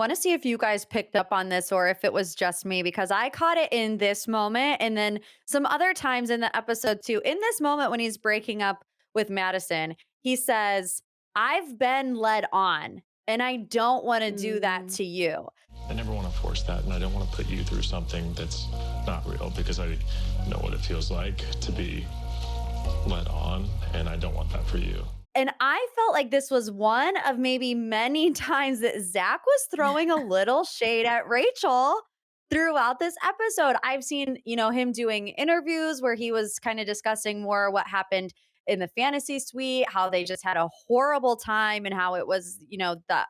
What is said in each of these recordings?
want to see if you guys picked up on this or if it was just me because I caught it in this moment and then some other times in the episode too. In this moment when he's breaking up with Madison, he says, "I've been led on and I don't want to do that Mm. to you." I never want to force that, and I don't want to put you through something that's not real because I know what it feels like to be led on, and I don't want that for you. And I felt like this was one of maybe many times that Zach was throwing a little shade at Rachel throughout this episode. I've seen, him doing interviews where he was kind of discussing more what happened in the fantasy suite, how they just had a horrible time and how it was, the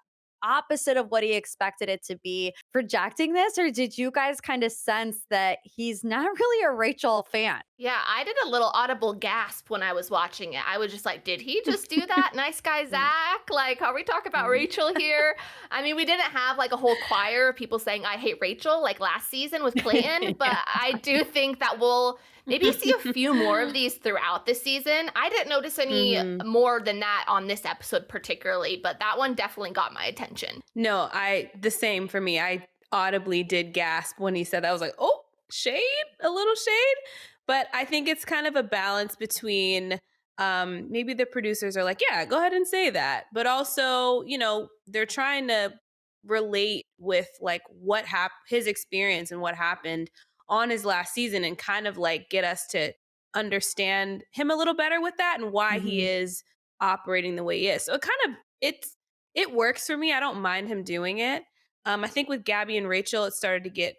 opposite of what he expected it to be. Projecting this, or did you guys kind of sense that he's not really a Rachel fan? Yeah, I did a little audible gasp when I was watching it. I was just like, did he just do that? Nice guy, Zach. Like, are we talking about Rachel here? I mean, we didn't have like a whole choir of people saying, I hate Rachel, like last season with Clayton, but I do think that we'll maybe see a few more of these throughout the season. I didn't notice any Mhm. more than that on this episode particularly, but that one definitely got my attention. No, the same for me. I audibly did gasp when he said that. I was like, oh, shade, a little shade. But I think it's kind of a balance between maybe the producers are like, yeah, go ahead and say that. But also, they're trying to relate with like his experience and what happened on his last season and kind of like get us to understand him a little better with that and why he Mhm. is operating the way he is. So it works for me. I don't mind him doing it. I think with Gabby and Rachel, it started to get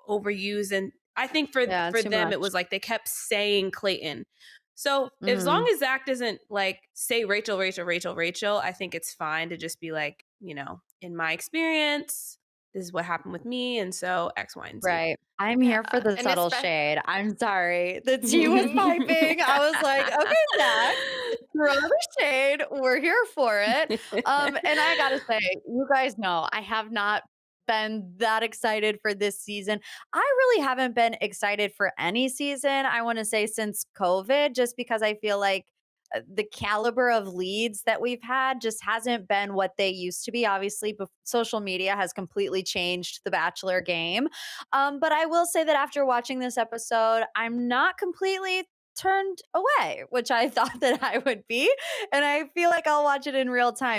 overused, and I think Yeah, for too them, it much. was like they kept saying Clayton. So as long Mhm. as Zach doesn't like say Rachel, Rachel, Rachel, Rachel, I think it's fine to just be like, in my experience, this is what happened with me, and so X, Y, and Z. Right. I'm Yeah. here for the And subtle especially shade. I'm sorry. The tea was piping. I was like, "Okay, Zach, throw the shade. We're here for it." And I gotta say, you guys know I have not been that excited for this season. I really haven't been excited for any season, I wanna say since COVID, just because I feel like the caliber of leads that we've had just hasn't been what they used to be. Obviously, social media has completely changed the Bachelor game. But I will say that after watching this episode, I'm not completely turned away, which I thought that I would be. And I feel like I'll watch it in real time.